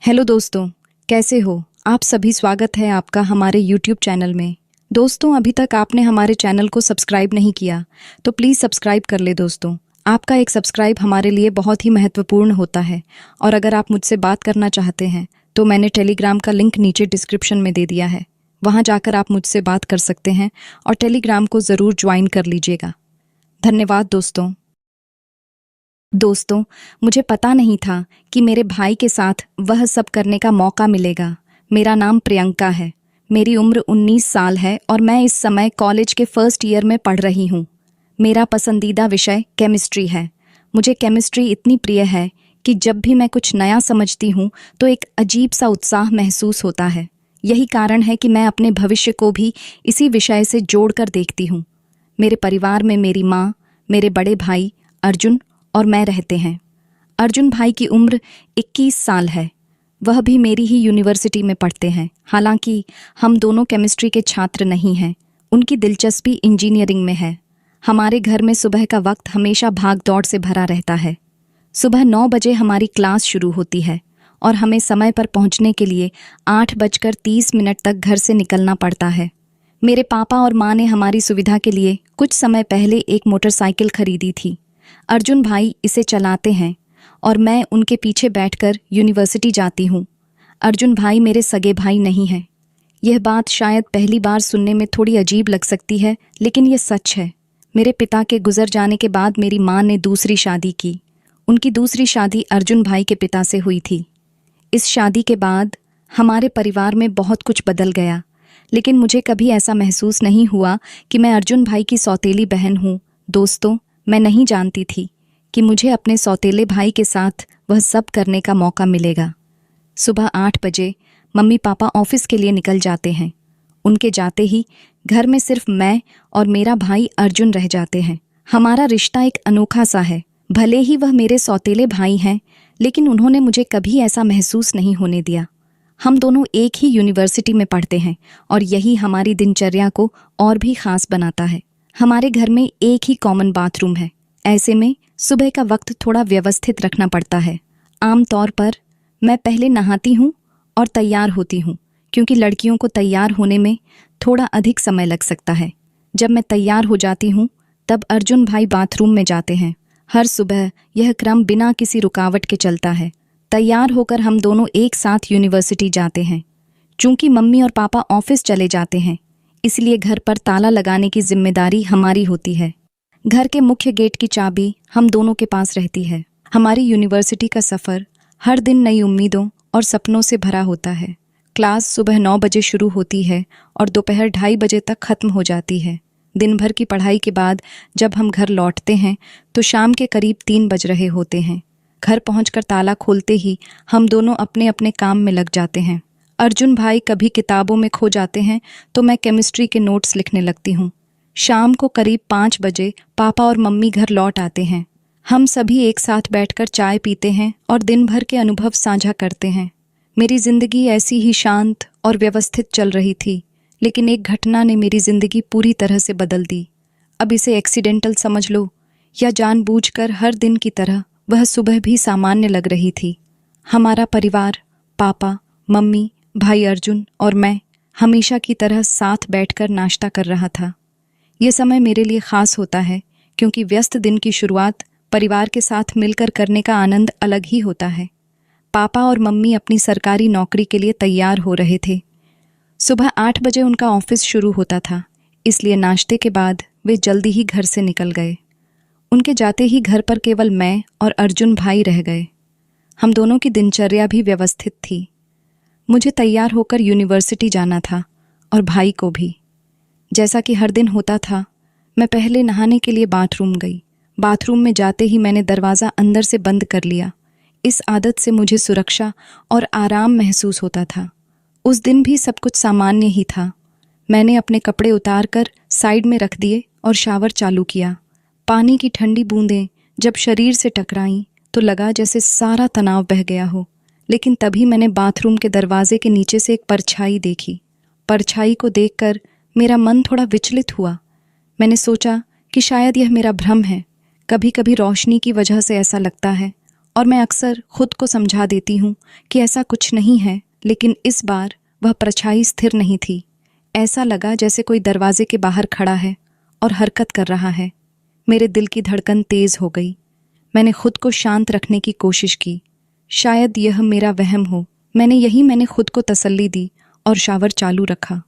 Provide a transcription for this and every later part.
Hello दोस्तों, कैसे हो आप सभी। स्वागत है आपका हमारे यूट्यूब चैनल में। दोस्तों, अभी तक आपने हमारे चैनल को सब्सक्राइब नहीं किया तो प्लीज़ सब्सक्राइब कर ले दोस्तों। आपका एक सब्सक्राइब हमारे लिए बहुत ही महत्वपूर्ण होता है। और अगर आप मुझसे बात करना चाहते हैं तो मैंने टेलीग्राम का लिंक नीचे डिस्क्रिप्शन में दे दिया है। वहाँ जाकर आप मुझसे बात कर सकते हैं और टेलीग्राम को ज़रूर ज्वाइन कर लीजिएगा। धन्यवाद दोस्तों। दोस्तों, मुझे पता नहीं था कि मेरे भाई के साथ वह सब करने का मौका मिलेगा। मेरा नाम प्रियंका है। मेरी उम्र 19 साल है और मैं इस समय कॉलेज के फर्स्ट ईयर में पढ़ रही हूँ। मेरा पसंदीदा विषय केमिस्ट्री है। मुझे केमिस्ट्री इतनी प्रिय है कि जब भी मैं कुछ नया समझती हूँ तो एक अजीब सा उत्साह महसूस होता है। यही कारण है कि मैं अपने भविष्य को भी इसी विषय से जोड़कर देखती हूँ। मेरे परिवार में मेरी माँ, मेरे बड़े भाई अर्जुन और मैं रहते हैं। अर्जुन भाई की उम्र 21 साल है। वह भी मेरी ही यूनिवर्सिटी में पढ़ते हैं। हालांकि हम दोनों केमिस्ट्री के छात्र नहीं हैं। उनकी दिलचस्पी इंजीनियरिंग में है। हमारे घर में सुबह का वक्त हमेशा भाग दौड़ से भरा रहता है। सुबह 9 बजे हमारी क्लास शुरू होती है और हमें समय पर पहुंचने के लिए 8:30 तक घर से निकलना पड़ता है। मेरे पापा और माँ ने हमारी सुविधा के लिए कुछ समय पहले एक मोटरसाइकिल खरीदी थी। अर्जुन भाई इसे चलाते हैं और मैं उनके पीछे बैठकर यूनिवर्सिटी जाती हूँ। अर्जुन भाई मेरे सगे भाई नहीं हैं। यह बात शायद पहली बार सुनने में थोड़ी अजीब लग सकती है, लेकिन यह सच है। मेरे पिता के गुजर जाने के बाद मेरी माँ ने दूसरी शादी की। उनकी दूसरी शादी अर्जुन भाई के पिता से हुई थी। इस शादी के बाद हमारे परिवार में बहुत कुछ बदल गया, लेकिन मुझे कभी ऐसा महसूस नहीं हुआ कि मैं अर्जुन भाई की सौतेली बहन हूँ। दोस्तों, मैं नहीं जानती थी कि मुझे अपने सौतेले भाई के साथ वह सब करने का मौका मिलेगा। सुबह 8 बजे मम्मी पापा ऑफिस के लिए निकल जाते हैं। उनके जाते ही घर में सिर्फ मैं और मेरा भाई अर्जुन रह जाते हैं। हमारा रिश्ता एक अनोखा सा है। भले ही वह मेरे सौतेले भाई हैं, लेकिन उन्होंने मुझे कभी ऐसा महसूस नहीं होने दिया। हम दोनों एक ही यूनिवर्सिटी में पढ़ते हैं और यही हमारी दिनचर्या को और भी खास बनाता है। हमारे घर में एक ही कॉमन बाथरूम है। ऐसे में सुबह का वक्त थोड़ा व्यवस्थित रखना पड़ता है। आमतौर पर मैं पहले नहाती हूँ और तैयार होती हूँ, क्योंकि लड़कियों को तैयार होने में थोड़ा अधिक समय लग सकता है। जब मैं तैयार हो जाती हूँ तब अर्जुन भाई बाथरूम में जाते हैं। हर सुबह यह क्रम बिना किसी रुकावट के चलता है। तैयार होकर हम दोनों एक साथ यूनिवर्सिटी जाते हैं। चूंकि मम्मी और पापा ऑफिस चले जाते हैं, इसलिए घर पर ताला लगाने की जिम्मेदारी हमारी होती है। घर के मुख्य गेट की चाबी हम दोनों के पास रहती है। हमारी यूनिवर्सिटी का सफ़र हर दिन नई उम्मीदों और सपनों से भरा होता है। क्लास सुबह 9 बजे शुरू होती है और दोपहर 2:30 बजे तक ख़त्म हो जाती है। दिन भर की पढ़ाई के बाद जब हम घर लौटते हैं तो शाम के करीब 3 बज रहे होते हैं। घर पहुंचकर ताला खोलते ही हम दोनों अपने अपने काम में लग जाते हैं। अर्जुन भाई कभी किताबों में खो जाते हैं तो मैं केमिस्ट्री के नोट्स लिखने लगती हूँ। शाम को करीब 5 बजे पापा और मम्मी घर लौट आते हैं। हम सभी एक साथ बैठकर चाय पीते हैं और दिन भर के अनुभव साझा करते हैं। मेरी जिंदगी ऐसी ही शांत और व्यवस्थित चल रही थी, लेकिन एक घटना ने मेरी जिंदगी पूरी तरह से बदल दी। अब इसे एक्सीडेंटल समझ लो या जानबूझकर, हर दिन की तरह वह सुबह भी सामान्य लग रही थी। हमारा परिवार, पापा, मम्मी, भाई अर्जुन और मैं हमेशा की तरह साथ बैठकर नाश्ता कर रहा था। ये समय मेरे लिए ख़ास होता है, क्योंकि व्यस्त दिन की शुरुआत परिवार के साथ मिलकर करने का आनंद अलग ही होता है। पापा और मम्मी अपनी सरकारी नौकरी के लिए तैयार हो रहे थे। सुबह 8 बजे उनका ऑफिस शुरू होता था, इसलिए नाश्ते के बाद वे जल्दी ही घर से निकल गए। उनके जाते ही घर पर केवल मैं और अर्जुन भाई रह गए। हम दोनों की दिनचर्या भी व्यवस्थित थी। मुझे तैयार होकर यूनिवर्सिटी जाना था और भाई को भी। जैसा कि हर दिन होता था, मैं पहले नहाने के लिए बाथरूम गई। बाथरूम में जाते ही मैंने दरवाज़ा अंदर से बंद कर लिया। इस आदत से मुझे सुरक्षा और आराम महसूस होता था। उस दिन भी सब कुछ सामान्य ही था। मैंने अपने कपड़े उतार कर साइड में रख दिए और शावर चालू किया। पानी की ठंडी बूंदें जब शरीर से टकराईं तो लगा जैसे सारा तनाव बह गया हो। लेकिन तभी मैंने बाथरूम के दरवाजे के नीचे से एक परछाई देखी। परछाई को देखकर मेरा मन थोड़ा विचलित हुआ। मैंने सोचा कि शायद यह मेरा भ्रम है। कभी कभी रोशनी की वजह से ऐसा लगता है और मैं अक्सर खुद को समझा देती हूँ कि ऐसा कुछ नहीं है, लेकिन इस बार वह परछाई स्थिर नहीं थी। ऐसा लगा जैसे कोई दरवाजे के बाहर खड़ा है और हरकत कर रहा है। मेरे दिल की धड़कन तेज हो गई। मैंने खुद को शांत रखने की कोशिश की। शायद यह मेरा वहम हो। मैंने खुद को तसल्ली दी और शावर चालू रखा।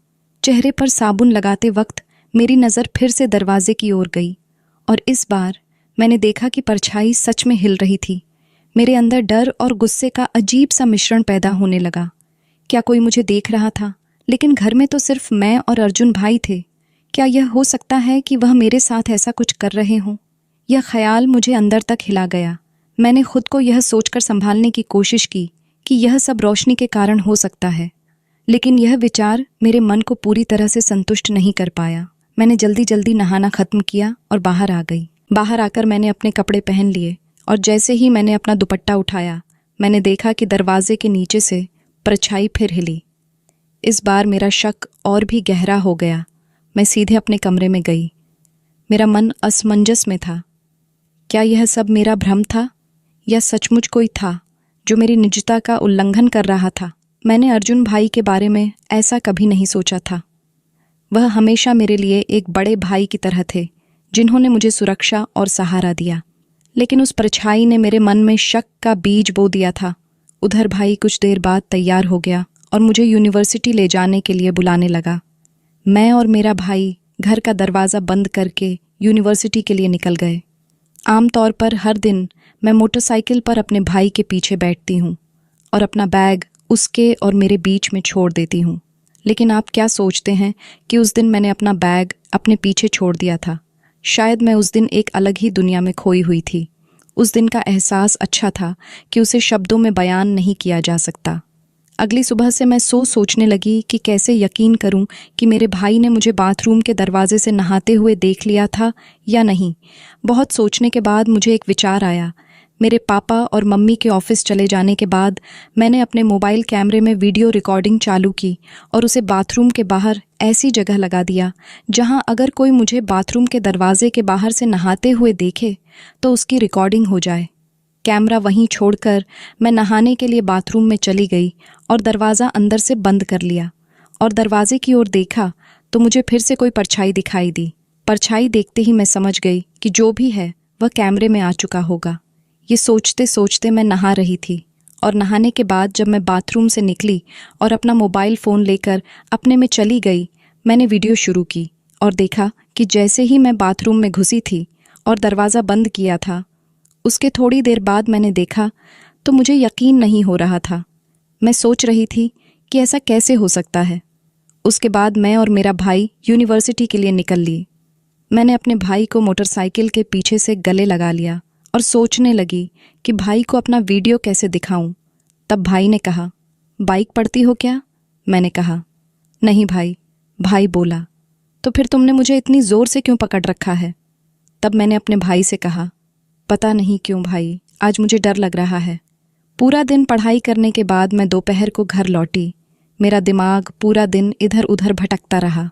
चेहरे पर साबुन लगाते वक्त मेरी नज़र फिर से दरवाजे की ओर गई और इस बार मैंने देखा कि परछाई सच में हिल रही थी। मेरे अंदर डर और गुस्से का अजीब सा मिश्रण पैदा होने लगा। क्या कोई मुझे देख रहा था? लेकिन घर में तो सिर्फ मैं और अर्जुन भाई थे। क्या यह हो सकता है कि वह मेरे साथ ऐसा कुछ कर रहे हों? यह ख्याल मुझे अंदर तक हिला गया। मैंने खुद को यह सोचकर संभालने की कोशिश की कि यह सब रोशनी के कारण हो सकता है, लेकिन यह विचार मेरे मन को पूरी तरह से संतुष्ट नहीं कर पाया। मैंने जल्दी जल्दी नहाना खत्म किया और बाहर आ गई। बाहर आकर मैंने अपने कपड़े पहन लिए और जैसे ही मैंने अपना दुपट्टा उठाया, मैंने देखा कि दरवाजे के नीचे से परछाई फिर हिली। इस बार मेरा शक और भी गहरा हो गया। मैं सीधे अपने कमरे में गई। मेरा मन असमंजस में था। क्या यह सब मेरा भ्रम था या सचमुच कोई था जो मेरी निजता का उल्लंघन कर रहा था? मैंने अर्जुन भाई के बारे में ऐसा कभी नहीं सोचा था। वह हमेशा मेरे लिए एक बड़े भाई की तरह थे, जिन्होंने मुझे सुरक्षा और सहारा दिया। लेकिन उस परछाई ने मेरे मन में शक का बीज बो दिया था। उधर भाई कुछ देर बाद तैयार हो गया और मुझे यूनिवर्सिटी ले जाने के लिए बुलाने लगा। मैं और मेरा भाई घर का दरवाज़ा बंद करके यूनिवर्सिटी के लिए निकल गए। आमतौर पर हर दिन मैं मोटरसाइकिल पर अपने भाई के पीछे बैठती हूँ और अपना बैग उसके और मेरे बीच में छोड़ देती हूँ। लेकिन आप क्या सोचते हैं कि उस दिन मैंने अपना बैग अपने पीछे छोड़ दिया था। शायद मैं उस दिन एक अलग ही दुनिया में खोई हुई थी। उस दिन का एहसास अच्छा था कि उसे शब्दों में बयान नहीं किया जा सकता। अगली सुबह से मैं सोचने लगी कि कैसे यकीन करूं कि मेरे भाई ने मुझे बाथरूम के दरवाजे से नहाते हुए देख लिया था या नहीं। बहुत सोचने के बाद मुझे एक विचार आया। मेरे पापा और मम्मी के ऑफिस चले जाने के बाद मैंने अपने मोबाइल कैमरे में वीडियो रिकॉर्डिंग चालू की और उसे बाथरूम के बाहर ऐसी जगह लगा दिया जहां अगर कोई मुझे बाथरूम के दरवाजे के बाहर से नहाते हुए देखे तो उसकी रिकॉर्डिंग हो जाए। कैमरा वहीं छोड़कर मैं नहाने के लिए बाथरूम में चली गई और दरवाज़ा अंदर से बंद कर लिया और दरवाजे की ओर देखा तो मुझे फिर से कोई परछाई दिखाई दी। परछाई देखते ही मैं समझ गई कि जो भी है वह कैमरे में आ चुका होगा। ये सोचते सोचते मैं नहा रही थी और नहाने के बाद जब मैं बाथरूम से निकली और अपना मोबाइल फ़ोन लेकर अपने में चली गई, मैंने वीडियो शुरू की और देखा कि जैसे ही मैं बाथरूम में घुसी थी और दरवाज़ा बंद किया था, उसके थोड़ी देर बाद मैंने देखा तो मुझे यकीन नहीं हो रहा था। मैं सोच रही थी कि ऐसा कैसे हो सकता है। उसके बाद मैं और मेरा भाई यूनिवर्सिटी के लिए निकल लिए। मैंने अपने भाई को मोटरसाइकिल के पीछे से गले लगा लिया और सोचने लगी कि भाई को अपना वीडियो कैसे दिखाऊं। तब भाई ने कहा, बाइक पढ़ती हो क्या? मैंने कहा, नहीं भाई। भाई बोला, तो फिर तुमने मुझे इतनी ज़ोर से क्यों पकड़ रखा है? तब मैंने अपने भाई से कहा, पता नहीं क्यों भाई, आज मुझे डर लग रहा है। पूरा दिन पढ़ाई करने के बाद मैं दोपहर को घर लौटी। मेरा दिमाग पूरा दिन इधर उधर भटकता रहा।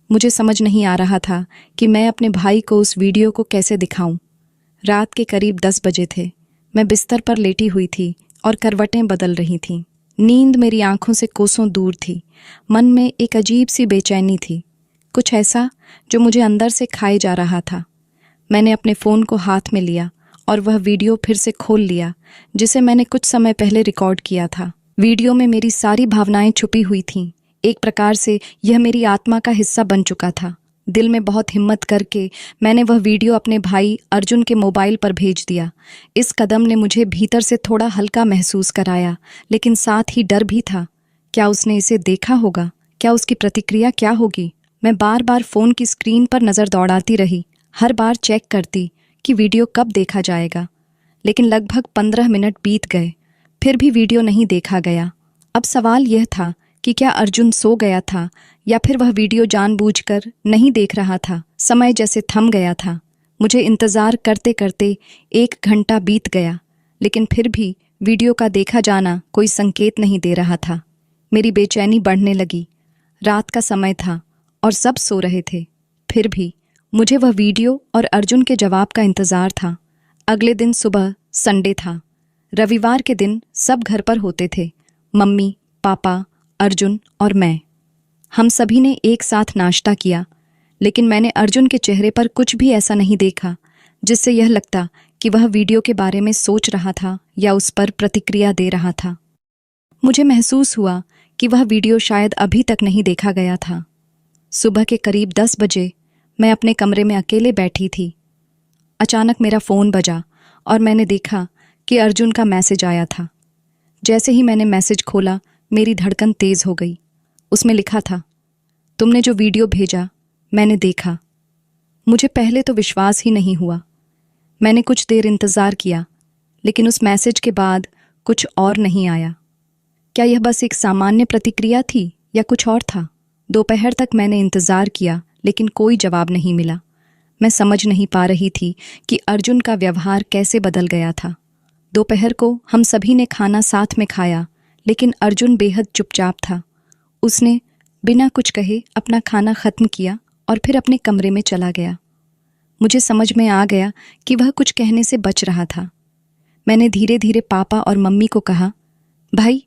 मुझे समझ नहीं आ रहा था कि मैं अपने भाई को उस वीडियो को कैसे दिखाऊं। रात के करीब 10 बजे थे। मैं बिस्तर पर लेटी हुई थी और करवटें बदल रही थीं। नींद मेरी आंखों से कोसों दूर थी। मन में एक अजीब सी बेचैनी थी, कुछ ऐसा जो मुझे अंदर से खाए जा रहा था। मैंने अपने फ़ोन को हाथ में लिया और वह वीडियो फिर से खोल लिया जिसे मैंने कुछ समय पहले रिकॉर्ड किया था। वीडियो में मेरी सारी भावनाएं छुपी हुई थीं। एक प्रकार से यह मेरी आत्मा का हिस्सा बन चुका था। दिल में बहुत हिम्मत करके मैंने वह वीडियो अपने भाई अर्जुन के मोबाइल पर भेज दिया। इस कदम ने मुझे भीतर से थोड़ा हल्का महसूस कराया, लेकिन साथ ही डर भी था। क्या उसने इसे देखा होगा? क्या उसकी प्रतिक्रिया क्या होगी? मैं बार बार फ़ोन की स्क्रीन पर नज़र दौड़ाती रही, हर बार चेक करती कि वीडियो कब देखा जाएगा। लेकिन लगभग 15 मिनट बीत गए, फिर भी वीडियो नहीं देखा गया। अब सवाल यह था कि क्या अर्जुन सो गया था या फिर वह वीडियो जानबूझकर नहीं देख रहा था। समय जैसे थम गया था। मुझे इंतज़ार करते करते 1 घंटा बीत गया, लेकिन फिर भी वीडियो का देखा जाना कोई संकेत नहीं दे रहा था। मेरी बेचैनी बढ़ने लगी। रात का समय था और सब सो रहे थे, फिर भी मुझे वह वीडियो और अर्जुन के जवाब का इंतज़ार था। अगले दिन सुबह संडे था। रविवार के दिन सब घर पर होते थे, मम्मी, पापा, अर्जुन और मैं। हम सभी ने एक साथ नाश्ता किया, लेकिन मैंने अर्जुन के चेहरे पर कुछ भी ऐसा नहीं देखा जिससे यह लगता कि वह वीडियो के बारे में सोच रहा था या उस पर प्रतिक्रिया दे रहा था। मुझे महसूस हुआ कि वह वीडियो शायद अभी तक नहीं देखा गया था। सुबह के करीब 10 बजे मैं अपने कमरे में अकेले बैठी थी। अचानक मेरा फ़ोन बजा और मैंने देखा कि अर्जुन का मैसेज आया था। जैसे ही मैंने मैसेज खोला, मेरी धड़कन तेज़ हो गई। उसमें लिखा था, तुमने जो वीडियो भेजा मैंने देखा। मुझे पहले तो विश्वास ही नहीं हुआ। मैंने कुछ देर इंतज़ार किया, लेकिन उस मैसेज के बाद कुछ और नहीं आया। क्या यह बस एक सामान्य प्रतिक्रिया थी या कुछ और था? दोपहर तक मैंने इंतज़ार किया, लेकिन कोई जवाब नहीं मिला। मैं समझ नहीं पा रही थी कि अर्जुन का व्यवहार कैसे बदल गया था। दोपहर को हम सभी ने खाना साथ में खाया, लेकिन अर्जुन बेहद चुपचाप था। उसने बिना कुछ कहे अपना खाना ख़त्म किया और फिर अपने कमरे में चला गया। मुझे समझ में आ गया कि वह कुछ कहने से बच रहा था। मैंने धीरे धीरे पापा और मम्मी को कहा, भाई,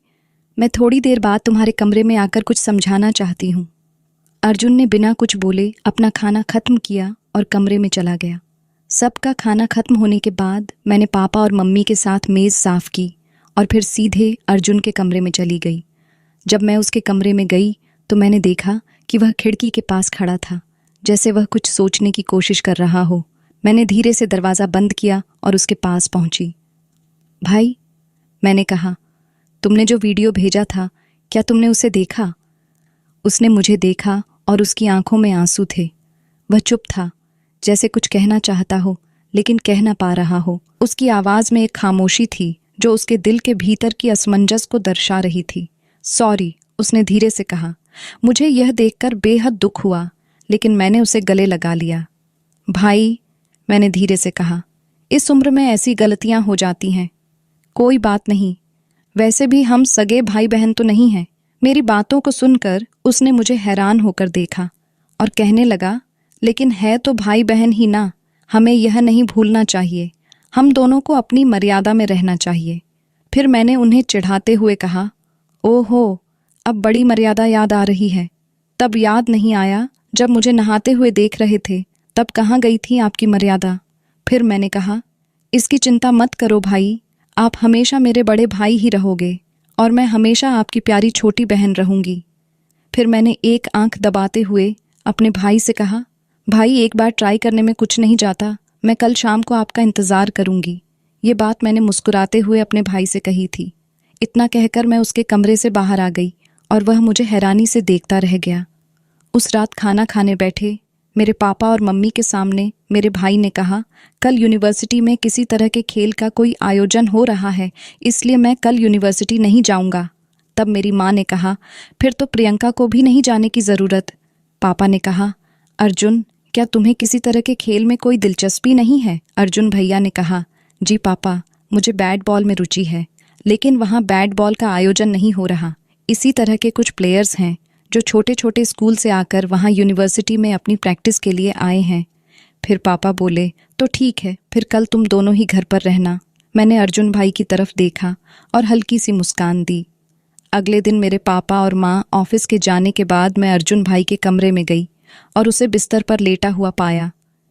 मैं थोड़ी देर बाद तुम्हारे कमरे में आकर कुछ समझाना चाहती हूँ। अर्जुन ने बिना कुछ बोले अपना खाना ख़त्म किया और कमरे में चला गया। सबका खाना ख़त्म होने के बाद मैंने पापा और मम्मी के साथ मेज़ साफ़ की और फिर सीधे अर्जुन के कमरे में चली गई। जब मैं उसके कमरे में गई तो मैंने देखा कि वह खिड़की के पास खड़ा था, जैसे वह कुछ सोचने की कोशिश कर रहा हो। मैंने धीरे से दरवाज़ा बंद किया और उसके पास पहुंची। भाई, मैंने कहा, तुमने जो वीडियो भेजा था, क्या तुमने उसे देखा? उसने मुझे देखा और उसकी आंखों में आंसू थे। वह चुप था, जैसे कुछ कहना चाहता हो लेकिन कह ना पा रहा हो। उसकी आवाज़ में एक खामोशी थी जो उसके दिल के भीतर की असमंजस को दर्शा रही थी। सॉरी, उसने धीरे से कहा। मुझे यह देखकर बेहद दुख हुआ, लेकिन मैंने उसे गले लगा लिया। भाई, मैंने धीरे से कहा, इस उम्र में ऐसी गलतियां हो जाती हैं। कोई बात नहीं, वैसे भी हम सगे भाई बहन तो नहीं हैं। मेरी बातों को सुनकर उसने मुझे हैरान होकर देखा और कहने लगा, लेकिन है तो भाई बहन ही ना। हमें यह नहीं भूलना चाहिए, हम दोनों को अपनी मर्यादा में रहना चाहिए। फिर मैंने उन्हें चिढ़ाते हुए कहा, ओहो, अब बड़ी मर्यादा याद आ रही है। तब याद नहीं आया जब मुझे नहाते हुए देख रहे थे, तब कहाँ गई थी आपकी मर्यादा? फिर मैंने कहा, इसकी चिंता मत करो भाई, आप हमेशा मेरे बड़े भाई ही रहोगे और मैं हमेशा आपकी प्यारी छोटी बहन रहूंगी। फिर मैंने एक आंख दबाते हुए अपने भाई से कहा, भाई, एक बार ट्राई करने में कुछ नहीं जाता। मैं कल शाम को आपका इंतज़ार करूंगी। ये बात मैंने मुस्कुराते हुए अपने भाई से कही थी। इतना कहकर मैं उसके कमरे से बाहर आ गई और वह मुझे हैरानी से देखता रह गया। उस रात खाना खाने बैठे मेरे पापा और मम्मी के सामने मेरे भाई ने कहा, कल यूनिवर्सिटी में किसी तरह के खेल का कोई आयोजन हो रहा है, इसलिए मैं कल यूनिवर्सिटी नहीं जाऊंगा। तब मेरी माँ ने कहा, फिर तो प्रियंका को भी नहीं जाने की ज़रूरत। पापा ने कहा, अर्जुन, क्या तुम्हें किसी तरह के खेल में कोई दिलचस्पी नहीं है? अर्जुन भैया ने कहा, जी पापा, मुझे बैट बॉल में रुचि है, लेकिन वहाँ बैट बॉल का आयोजन नहीं हो रहा। इसी तरह के कुछ प्लेयर्स हैं जो छोटे छोटे स्कूल से आकर वहाँ यूनिवर्सिटी में अपनी प्रैक्टिस के लिए आए हैं। फिर पापा बोले, तो ठीक है, फिर कल तुम दोनों ही घर पर रहना। मैंने अर्जुन भाई की तरफ देखा और हल्की सी मुस्कान दी। अगले दिन मेरे पापा और माँ ऑफिस के जाने के बाद मैं अर्जुन भाई के कमरे में गई और उसे बिस्तर पर लेटा हुआ पाया।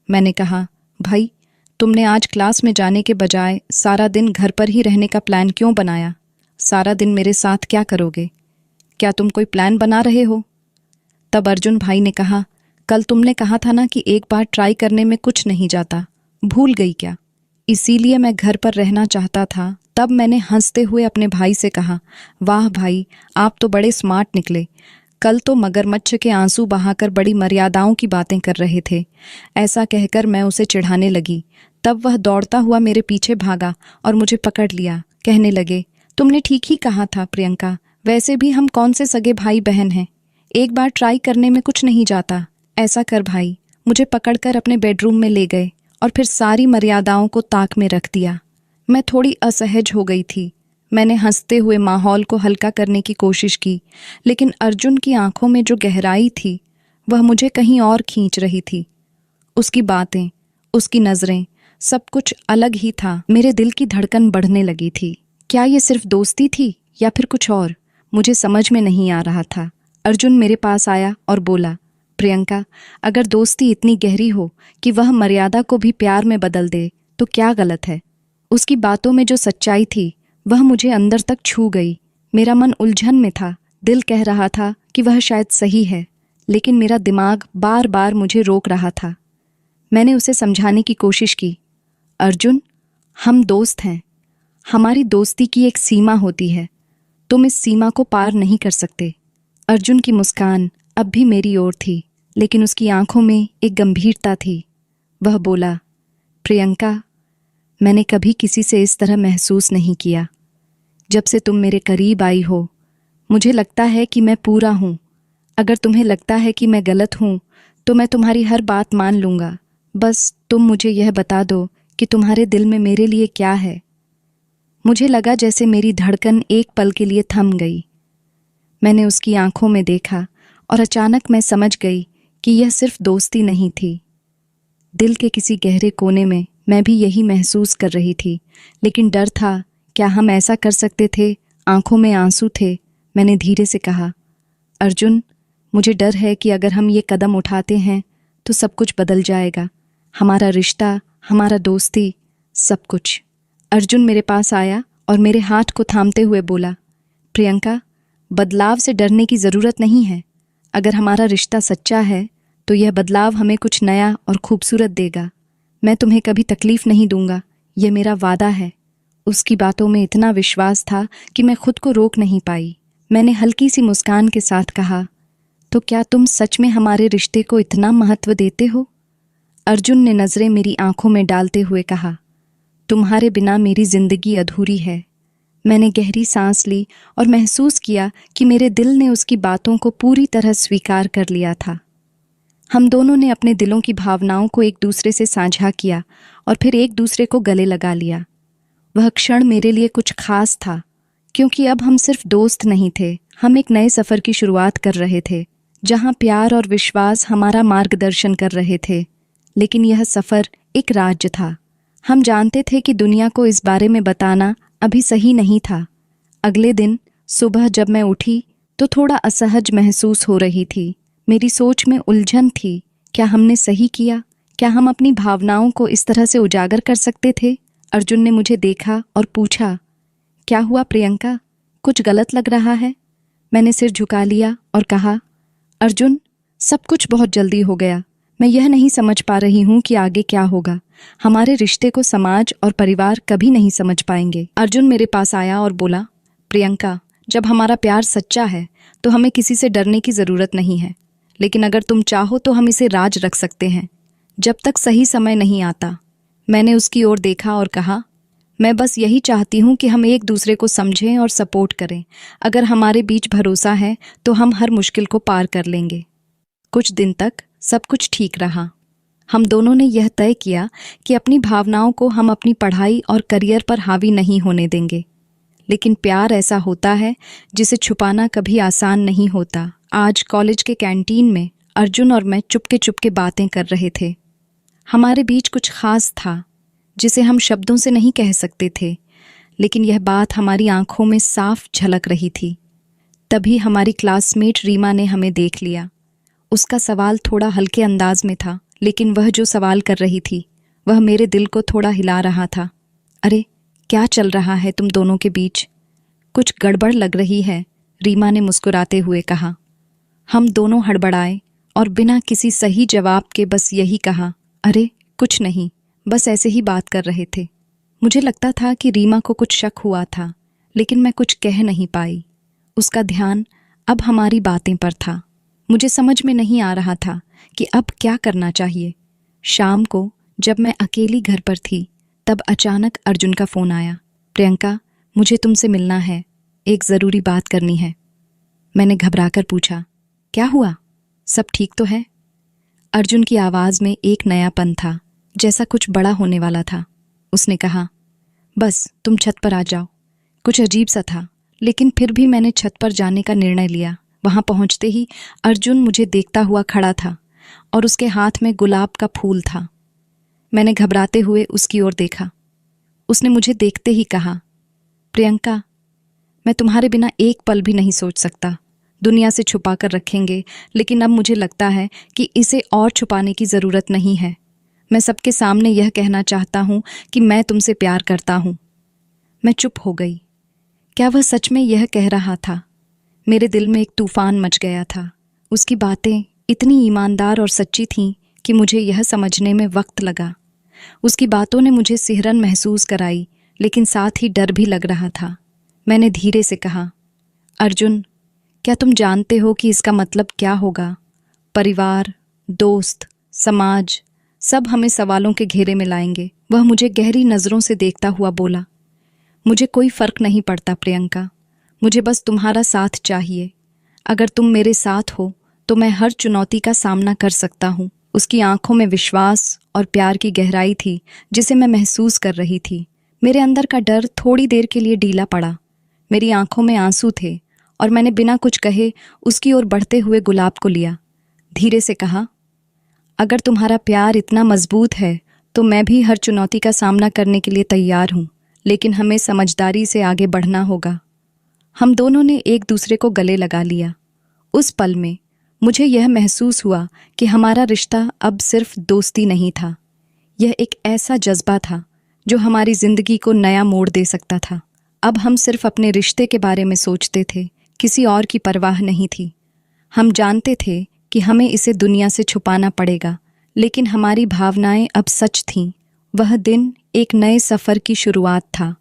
मैंने कहा, भाई, तुमने आज क्लास में जाने के बजाय सारा दिन घर पर ही रहने का प्लान क्यों बनाया? सारा दिन मेरे साथ क्या करोगे? क्या तुम कोई प्लान बना रहे हो? तब अर्जुन भाई ने कहा, कल तुमने कहा था ना कि एक बार ट्राई करने में कुछ नहीं जाता, भूल गई क्या? इसीलिए मैं घर पर रहना चाहता था। तब मैंने हंसते हुए अपने भाई से कहा, वाह भाई, आप तो बड़े स्मार्ट निकले। कल तो मगरमच्छ के आंसू बहाकर बड़ी मर्यादाओं की बातें कर रहे थे। ऐसा कहकर मैं उसे चिढ़ाने लगी। तब वह दौड़ता हुआ मेरे पीछे भागा और मुझे पकड़ लिया। कहने लगे, तुमने ठीक ही कहा था प्रियंका, वैसे भी हम कौन से सगे भाई बहन हैं, एक बार ट्राई करने में कुछ नहीं जाता। ऐसा कर भाई, मुझे पकड़कर अपने बेडरूम में ले गए और फिर सारी मर्यादाओं को ताक में रख दिया। मैं थोड़ी असहज हो गई थी। मैंने हंसते हुए माहौल को हल्का करने की कोशिश की, लेकिन अर्जुन की आंखों में जो गहराई थी वह मुझे कहीं और खींच रही थी। उसकी बातें, उसकी नज़रें, सब कुछ अलग ही था। मेरे दिल की धड़कन बढ़ने लगी थी। क्या ये सिर्फ दोस्ती थी या फिर कुछ और? मुझे समझ में नहीं आ रहा था। अर्जुन मेरे पास आया और बोला, प्रियंका, अगर दोस्ती इतनी गहरी हो कि वह मर्यादा को भी प्यार में बदल दे तो क्या गलत है? उसकी बातों में जो सच्चाई थी वह मुझे अंदर तक छू गई। मेरा मन उलझन में था। दिल कह रहा था कि वह शायद सही है, लेकिन मेरा दिमाग बार बार मुझे रोक रहा था। मैंने उसे समझाने की कोशिश की। अर्जुन, हम दोस्त हैं। हमारी दोस्ती की एक सीमा होती है। तुम इस सीमा को पार नहीं कर सकते। अर्जुन की मुस्कान अब भी मेरी ओर थी, लेकिन उसकी आंखों में एक गंभीरता थी। वह बोला, प्रियंका, मैंने कभी किसी से इस तरह महसूस नहीं किया। जब से तुम मेरे करीब आई हो, मुझे लगता है कि मैं पूरा हूँ। अगर तुम्हें लगता है कि मैं गलत हूँ, तो मैं तुम्हारी हर बात मान लूँगा। बस तुम मुझे यह बता दो कि तुम्हारे दिल में मेरे लिए क्या है। मुझे लगा जैसे मेरी धड़कन एक पल के लिए थम गई। मैंने उसकी आंखों में देखा और अचानक मैं समझ गई कि यह सिर्फ दोस्ती नहीं थी। दिल के किसी गहरे कोने में मैं भी यही महसूस कर रही थी, लेकिन डर था। क्या हम ऐसा कर सकते थे? आंखों में आंसू थे। मैंने धीरे से कहा, अर्जुन, मुझे डर है कि अगर हम ये कदम उठाते हैं तो सब कुछ बदल जाएगा। हमारा रिश्ता, हमारा दोस्ती, सब कुछ। अर्जुन मेरे पास आया और मेरे हाथ को थामते हुए बोला, प्रियंका, बदलाव से डरने की ज़रूरत नहीं है। अगर हमारा रिश्ता सच्चा है तो यह बदलाव हमें कुछ नया और खूबसूरत देगा। मैं तुम्हें कभी तकलीफ नहीं दूंगा, यह मेरा वादा है। उसकी बातों में इतना विश्वास था कि मैं खुद को रोक नहीं पाई। मैंने हल्की सी मुस्कान के साथ कहा, तो क्या तुम सच में हमारे रिश्ते को इतना महत्व देते हो? अर्जुन ने नज़रें मेरी आंखों में डालते हुए कहा, तुम्हारे बिना मेरी जिंदगी अधूरी है। मैंने गहरी सांस ली और महसूस किया कि मेरे दिल ने उसकी बातों को पूरी तरह स्वीकार कर लिया था। हम दोनों ने अपने दिलों की भावनाओं को एक दूसरे से साझा किया और फिर एक दूसरे को गले लगा लिया। वह क्षण मेरे लिए कुछ खास था, क्योंकि अब हम सिर्फ दोस्त नहीं थे, हम एक नए सफ़र की शुरुआत कर रहे थे, जहां प्यार और विश्वास हमारा मार्गदर्शन कर रहे थे। लेकिन यह सफ़र एक राज था। हम जानते थे कि दुनिया को इस बारे में बताना अभी सही नहीं था। अगले दिन सुबह जब मैं उठी तो थोड़ा असहज महसूस हो रही थी। मेरी सोच में उलझन थी। क्या हमने सही किया? क्या हम अपनी भावनाओं को इस तरह से उजागर कर सकते थे? अर्जुन ने मुझे देखा और पूछा, क्या हुआ प्रियंका, कुछ गलत लग रहा है? मैंने सिर झुका लिया और कहा, अर्जुन, सब कुछ बहुत जल्दी हो गया। मैं यह नहीं समझ पा रही हूँ कि आगे क्या होगा। हमारे रिश्ते को समाज और परिवार कभी नहीं समझ पाएंगे। अर्जुन मेरे पास आया और बोला, प्रियंका, जब हमारा प्यार सच्चा है तो हमें किसी से डरने की ज़रूरत नहीं है। लेकिन अगर तुम चाहो तो हम इसे राज रख सकते हैं, जब तक सही समय नहीं आता। मैंने उसकी ओर देखा और कहा, मैं बस यही चाहती हूँ कि हम एक दूसरे को समझें और सपोर्ट करें। अगर हमारे बीच भरोसा है तो हम हर मुश्किल को पार कर लेंगे। कुछ दिन तक सब कुछ ठीक रहा। हम दोनों ने यह तय किया कि अपनी भावनाओं को हम अपनी पढ़ाई और करियर पर हावी नहीं होने देंगे। लेकिन प्यार ऐसा होता है जिसे छुपाना कभी आसान नहीं होता। आज कॉलेज के कैंटीन में अर्जुन और मैं चुपके चुपके बातें कर रहे थे। हमारे बीच कुछ खास था जिसे हम शब्दों से नहीं कह सकते थे, लेकिन यह बात हमारी आंखों में साफ झलक रही थी। तभी हमारी क्लासमेट रीमा ने हमें देख लिया। उसका सवाल थोड़ा हल्के अंदाज में था, लेकिन वह जो सवाल कर रही थी वह मेरे दिल को थोड़ा हिला रहा था। अरे, क्या चल रहा है तुम दोनों के बीच? कुछ गड़बड़ लग रही है, रीमा ने मुस्कुराते हुए कहा। हम दोनों हड़बड़ाए और बिना किसी सही जवाब के बस यही कहा, अरे कुछ नहीं, बस ऐसे ही बात कर रहे थे। मुझे लगता था कि रीमा को कुछ शक हुआ था, लेकिन मैं कुछ कह नहीं पाई। उसका ध्यान अब हमारी बातें पर था। मुझे समझ में नहीं आ रहा था कि अब क्या करना चाहिए। शाम को जब मैं अकेली घर पर थी, तब अचानक अर्जुन का फ़ोन आया। प्रियंका, मुझे तुमसे मिलना है, एक ज़रूरी बात करनी है। मैंने घबराकर पूछा, क्या हुआ? सब ठीक तो है? अर्जुन की आवाज़ में एक नयापन था, जैसा कुछ बड़ा होने वाला था। उसने कहा, बस तुम छत पर आ जाओ। कुछ अजीब सा था, लेकिन फिर भी मैंने छत पर जाने का निर्णय लिया। वहाँ पहुँचते ही अर्जुन मुझे देखता हुआ खड़ा था और उसके हाथ में गुलाब का फूल था। मैंने घबराते हुए उसकी ओर देखा। उसने मुझे देखते ही कहा, प्रियंका, मैं तुम्हारे बिना एक पल भी नहीं सोच सकता। दुनिया से छुपा कर रखेंगे, लेकिन अब मुझे लगता है कि इसे और छुपाने की ज़रूरत नहीं है। मैं सबके सामने यह कहना चाहता हूँ कि मैं तुमसे प्यार करता हूँ। मैं चुप हो गई। क्या वह सच में यह कह रहा था? मेरे दिल में एक तूफान मच गया था। उसकी बातें इतनी ईमानदार और सच्ची थीं कि मुझे यह समझने में वक्त लगा। उसकी बातों ने मुझे सिहरन महसूस कराई, लेकिन साथ ही डर भी लग रहा था। मैंने धीरे से कहा, अर्जुन, क्या तुम जानते हो कि इसका मतलब क्या होगा? परिवार, दोस्त, समाज, सब हमें सवालों के घेरे में लाएंगे। वह मुझे गहरी नज़रों से देखता हुआ बोला, मुझे कोई फ़र्क नहीं पड़ता प्रियंका, मुझे बस तुम्हारा साथ चाहिए। अगर तुम मेरे साथ हो तो मैं हर चुनौती का सामना कर सकता हूँ। उसकी आंखों में विश्वास और प्यार की गहराई थी जिसे मैं महसूस कर रही थी। मेरे अंदर का डर थोड़ी देर के लिए ढीला पड़ा। मेरी आंखों में आंसू थे और मैंने बिना कुछ कहे उसकी ओर बढ़ते हुए गुलाब को लिया। धीरे से कहा, अगर तुम्हारा प्यार इतना मजबूत है तो मैं भी हर चुनौती का सामना करने के लिए तैयार हूँ, लेकिन हमें समझदारी से आगे बढ़ना होगा। हम दोनों ने एक दूसरे को गले लगा लिया। उस पल में मुझे यह महसूस हुआ कि हमारा रिश्ता अब सिर्फ दोस्ती नहीं था, यह एक ऐसा जज्बा था जो हमारी जिंदगी को नया मोड़ दे सकता था। अब हम सिर्फ अपने रिश्ते के बारे में सोचते थे, किसी और की परवाह नहीं थी। हम जानते थे कि हमें इसे दुनिया से छुपाना पड़ेगा, लेकिन हमारी भावनाएं अब सच थीं। वह दिन एक नए सफ़र की शुरुआत था।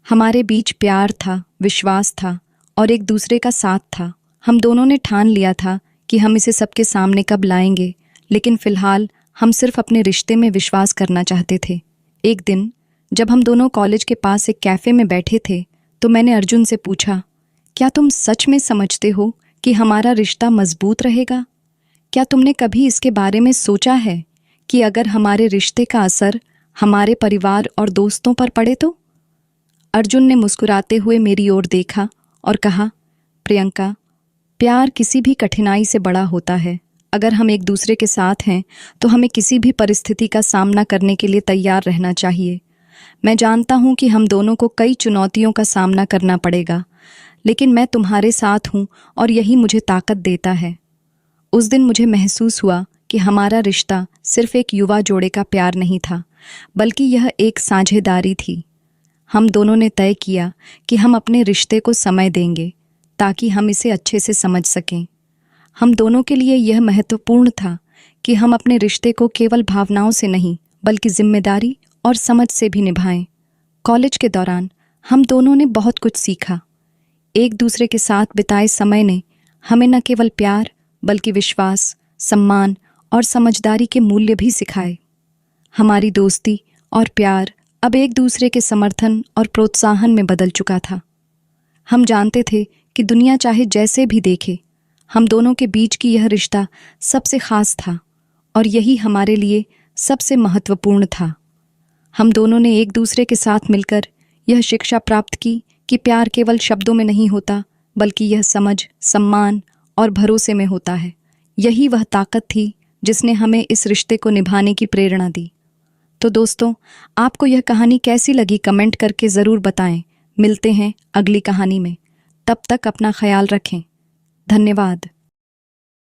हमारे बीच प्यार था, विश्वास था और एक दूसरे का साथ था। हम दोनों ने ठान लिया था कि हम इसे सबके सामने कब लाएंगे, लेकिन फ़िलहाल हम सिर्फ अपने रिश्ते में विश्वास करना चाहते थे। एक दिन जब हम दोनों कॉलेज के पास एक कैफ़े में बैठे थे तो मैंने अर्जुन से पूछा, क्या तुम सच में समझते हो कि हमारा रिश्ता मजबूत रहेगा? क्या तुमने कभी इसके बारे में सोचा है कि अगर हमारे रिश्ते का असर हमारे परिवार और दोस्तों पर पड़े तो? अर्जुन ने मुस्कुराते हुए मेरी ओर देखा और कहा, प्रियंका, प्यार किसी भी कठिनाई से बड़ा होता है। अगर हम एक दूसरे के साथ हैं तो हमें किसी भी परिस्थिति का सामना करने के लिए तैयार रहना चाहिए। मैं जानता हूँ कि हम दोनों को कई चुनौतियों का सामना करना पड़ेगा, लेकिन मैं तुम्हारे साथ हूँ और यही मुझे ताकत देता है। उस दिन मुझे महसूस हुआ कि हमारा रिश्ता सिर्फ एक युवा जोड़े का प्यार नहीं था, बल्कि यह एक साझेदारी थी। हम दोनों ने तय किया कि हम अपने रिश्ते को समय देंगे ताकि हम इसे अच्छे से समझ सकें। हम दोनों के लिए यह महत्वपूर्ण था कि हम अपने रिश्ते को केवल भावनाओं से नहीं, बल्कि जिम्मेदारी और समझ से भी निभाएं। कॉलेज के दौरान हम दोनों ने बहुत कुछ सीखा। एक दूसरे के साथ बिताए समय ने हमें न केवल प्यार, बल्कि विश्वास, सम्मान और समझदारी के मूल्य भी सिखाए। हमारी दोस्ती और प्यार अब एक दूसरे के समर्थन और प्रोत्साहन में बदल चुका था। हम जानते थे कि दुनिया चाहे जैसे भी देखे, हम दोनों के बीच की यह रिश्ता सबसे खास था और यही हमारे लिए सबसे महत्वपूर्ण था। हम दोनों ने एक दूसरे के साथ मिलकर यह शिक्षा प्राप्त की कि प्यार केवल शब्दों में नहीं होता, बल्कि यह समझ, सम्मान और भरोसे में होता है। यही वह ताकत थी जिसने हमें इस रिश्ते को निभाने की प्रेरणा दी। तो दोस्तों, आपको यह कहानी कैसी लगी कमेंट करके ज़रूर बताएं। मिलते हैं अगली कहानी में। तब तक अपना ख्याल रखें। धन्यवाद।